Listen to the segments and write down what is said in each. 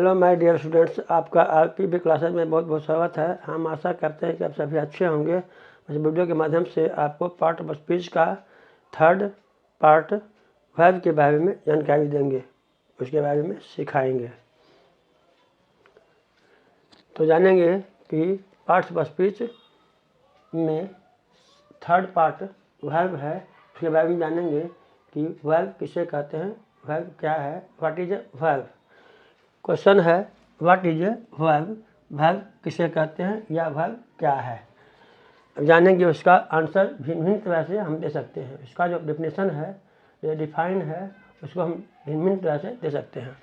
Hello my dear students, आपका आरपीबी classes में बहुत बहुत स्वागत है। हम आशा करते हैं कि आप सभी अच्छे होंगे। इस वीडियो के माध्यम से आपको पार्ट ऑफ स्पीच का थर्ड पार्ट वर्ब के बारे में जानकारी देंगे, उसके बारे में सिखाएंगे। तो जानेंगे कि पार्ट ऑफ स्पीच में थर्ड पार्ट वर्ब है, उसके बारे में जानेंगे कि वर्ब किसे कहते हैं, वर्ब क्या है, what is a verb. Question है what is a verb, verb किसे कहते हैं या वर्ब क्या है। अब जानेंगे उसका आंसर भिन्न भिन्न तरह से हम दे सकते हैं। इसका जो डेफिनेशन है, जो डिफाइन है, उसको हम भिन्न भिन्न तरह से दे सकते हैं।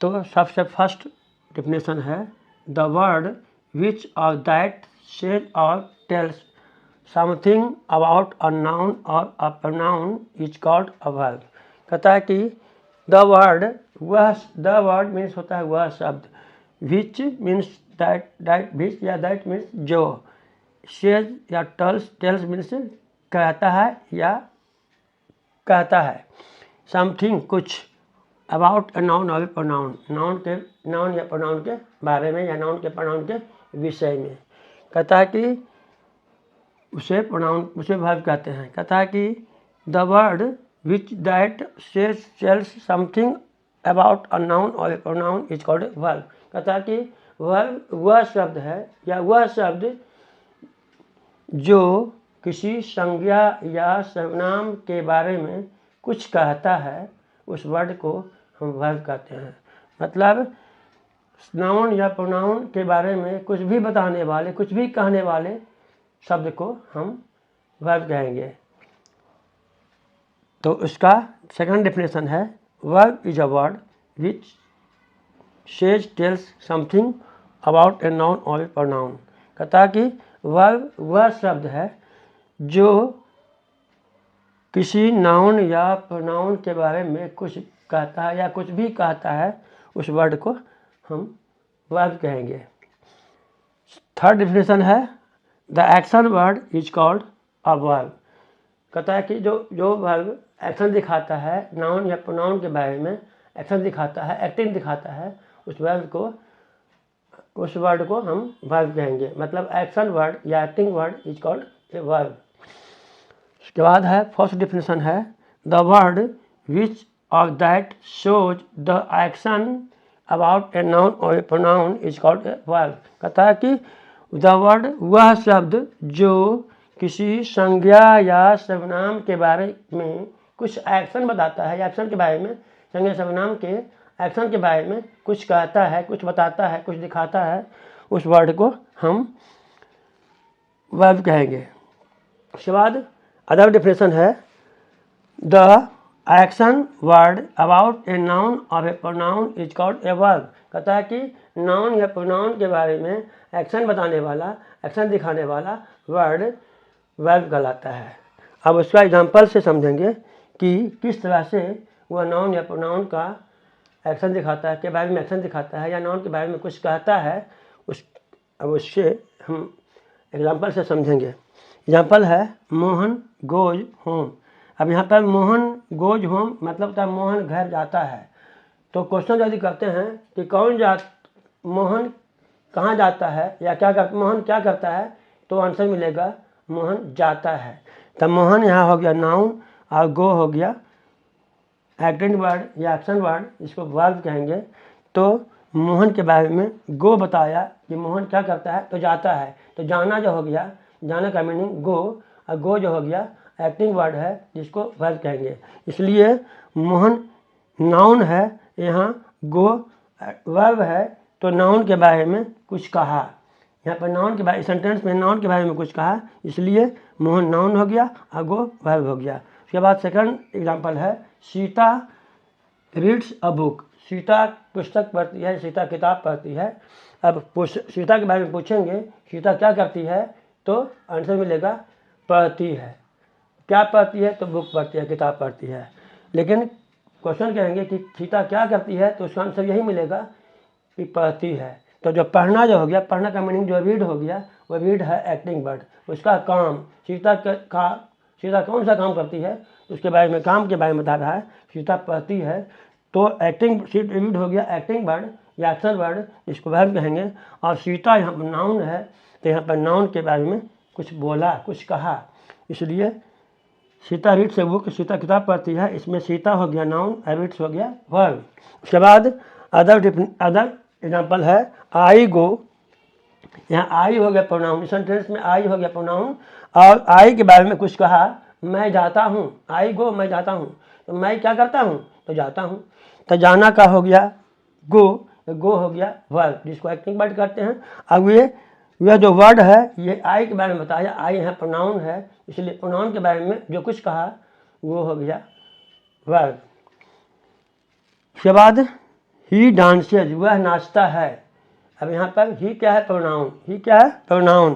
तो सबसे फर्स्ट डेफिनेशन है द वर्ड विच और दैट सेज और tells something about a noun और a pronoun is called a verb. कहता है कि द वर्ड, वह, द वर्ड मीन्स होता है वह शब्द, विच मीन्स दैट विच या दैट मीन्स जो, सेज या टेल्स मीन्स कहता है या कहता है, समथिंग कुछ, अबाउट अ नाउन और प्रोनाउन, नाउन या प्रोनाउन के बारे में या नाउन के प्रोनाउन के विषय में। कहता है कि उसे वर्ब कहते हैं। कहता है कि the word which that says tells something about a noun और प्रोनाउन इज कॉल्ड वर्ब। कहता है कि वर्ब वह शब्द है या वह शब्द जो किसी संज्ञा या सर्वनाम के बारे में कुछ कहता है, उस वर्ड को हम वर्ब कहते हैं। मतलब नाउन या प्रोनाउन के बारे में कुछ भी बताने वाले, कुछ भी कहने वाले शब्द को हम वर्ब कहेंगे। तो उसका सेकंड डेफिनेशन है verb is a word which says tells something about a noun और प्रोनाउन। कहता है कि वर्ब वह शब्द है जो किसी नाउन या प्रोनाउन के बारे में कुछ कहता है या कुछ भी कहता है, उस वर्ड को हम वर्ब कहेंगे। थर्ड डेफिनेशन है the action word is called a verb. कहता है कि जो वर्ब एक्शन दिखाता है, नाउन या प्रोनाउन के बारे में एक्शन दिखाता है, एक्टिंग दिखाता है, उस वर्ड को हम वर्ब कहेंगे। मतलब एक्शन वर्ड या acting word is called a verb. उसके बाद है फर्स्ट डेफिनेशन है द वर्ड विच और that shows the action about a noun और a pronoun is called a verb. कहता है कि द वर्ड वह शब्द जो किसी संज्ञा या सर्वनाम के बारे में कुछ एक्शन बताता है या एक्शन के बारे में, संज्ञा सर्वनाम के एक्शन के बारे में कुछ कहता है, कुछ बताता है, कुछ दिखाता है, उस वर्ड को हम वर्ब कहेंगे। उसके बाद अदर डेफिनेशन है the action word about a noun और a pronoun is called a verb. कहता है कि नाउन या प्रोनाउन के बारे में एक्शन बताने वाला, एक्शन दिखाने वाला वर्ड वर्ब कहलाता है। अब उसका एग्जांपल से समझेंगे कि किस तरह से वह नाउन या प्रोनाउन का एक्शन दिखाता है, के बारे में एक्शन दिखाता है या नाउन के बारे में कुछ कहता है, अब उससे हम एग्जांपल से समझेंगे। एग्जांपल है मोहन गोज होम। अब यहाँ पर मोहन गोज होम मतलब होता है मोहन घर जाता है। तो क्वेश्चन यदि करते हैं कि मोहन कहाँ जाता है या मोहन क्या करता है, तो आंसर मिलेगा मोहन जाता है। तब मोहन यहाँ हो गया नाउन और गो हो गया एक्टिंग वर्ड या एक्शन वर्ड, इसको वर्ब कहेंगे। तो मोहन के बारे में गो बताया कि मोहन क्या करता है, तो जाता है। तो जाना जो हो गया, जाना का मीनिंग गो, और गो जो हो गया एक्टिंग वर्ड है, जिसको वर्ब कहेंगे। इसलिए मोहन नाउन है, यहाँ गो वर्ब है, तो नाउन के बारे में कुछ कहा। यहाँ पर नाउन के बारे, सेंटेंस में नाउन के बारे में कुछ कहा, इसलिए मोहन नाउन हो गया और गो वर्ब हो गया। उसके बाद सेकंड एग्जांपल है Sita reads a book. Sita पुस्तक पढ़ती है, सीता किताब पढ़ती है। अब सीता के बारे में पूछेंगे सीता क्या करती है, तो आंसर मिलेगा पढ़ती है। क्या पढ़ती है, तो बुक पढ़ती है, किताब पढ़ती है। लेकिन क्वेश्चन कहेंगे कि सीता क्या करती है, तो उसका आंसर यही मिलेगा कि पढ़ती है। तो जो पढ़ना जो हो गया, पढ़ना का मीनिंग जो रीड हो गया, वो रीड है एक्टिंग वर्ड। उसका काम, सीता कौन सा काम करती है, उसके बारे में, काम के बारे में बता रहा है। सीता पढ़ती है, तो एक्टिंग रीड हो गया एक्टिंग वर्ड, या एक्शन वर्ड इसको वर्ब कहेंगे। और सीता यहाँ पर नाउन है, तो यहाँ पर नाउन के बारे में कुछ बोला, कुछ कहा, इसलिए Sita reads a book, Sita किताब पढ़ती है, इसमें सीता हो गया नाउन, रीड्स हो गया वर्ब। उसके बाद अदर एग्जाम्पल है आई गो, यहाँ आई हो गया प्रोनाउन, इस सेंटेंस में आई हो गया प्रोनाउन, और आई के बारे में कुछ कहा, मैं जाता हूँ, आई गो मैं जाता हूँ, तो मैं क्या करता हूँ, तो जाता हूँ। तो जाना का हो गया गो, गो हो गया वर्ब जिसको एक्टिंग वर्ड करते हैं। अब यह जो वर्ड है ये आई के बारे में बताया, आई यहाँ प्रोनाउन है, इसलिए प्रोनाउन के बारे में जो कुछ कहा वो हो गया वर्ब। उसके बाद ही डांसेज, वह नाचता है। अब यहाँ पर ही क्या है, प्रोनाउन, ही क्या है, प्रोनाउन।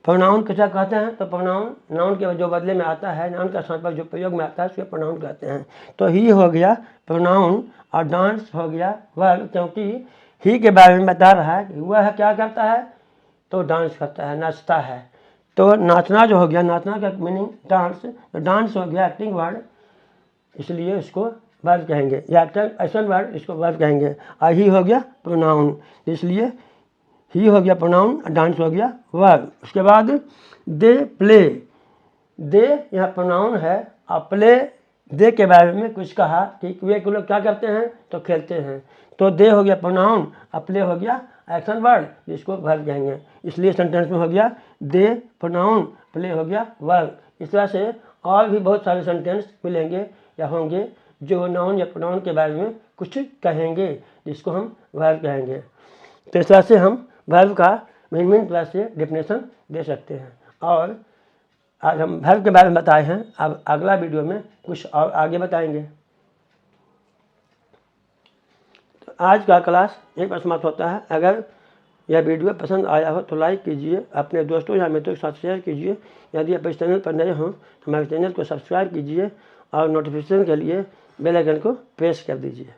प्रोनाउन को क्या कहते हैं, तो प्रोनाउन नाउन के जो बदले में आता है, नाउन का स्थान पर जो प्रयोग में आता है उसको प्रोनाउन कहते हैं। तो ही हो गया प्रोनाउन और डांस हो गया वर्ब, क्योंकि ही के बारे में बता रहा है कि वह क्या करता है, तो डांस करता है, नाचता है। तो नाचना जो हो गया, नाचना का मीनिंग डांस, तो डांस हो गया एक्टिंग वर्ड, इसलिए इसको वर्ब कहेंगे, या एक्शन वर्ड इसको वर्ब कहेंगे। और ही हो गया प्रोनाउन, इसलिए ही हो गया प्रोनाउन, डांस हो गया वर्ब। उसके बाद दे प्ले, दे यहाँ प्रोनाउन है, और प्ले दे के बारे में कुछ कहा कि वे लोग क्या करते हैं, तो खेलते हैं। तो दे हो गया प्रोनाउन और प्ले हो गया एक्शन वर्ड जिसको वर्ब कहेंगे, इसलिए सेंटेंस में हो गया दे प्रोनाउन, प्ले हो गया वर्ब। इस तरह से और भी बहुत सारे सेंटेंस मिलेंगे या होंगे जो नाउन या प्रोनाउन के बारे में कुछ कहेंगे जिसको हम वर्ब कहेंगे। तो इस तरह से हम वर्ब का मेन तरह से डेफिनेशन दे सकते हैं। और आज हम वर्ब के बारे में बताए हैं, अब अगला वीडियो में कुछ और आगे बताएंगे। तो आज का क्लास यहीं पर समाप्त होता है। अगर यह वीडियो पसंद आया हो तो लाइक कीजिए, अपने दोस्तों या मित्रों के साथ शेयर कीजिए। यदि आप इस चैनल पर नए हों तो हमारे चैनल को सब्सक्राइब कीजिए और नोटिफिकेशन के लिए बेल आइकन को प्रेस कर दीजिए।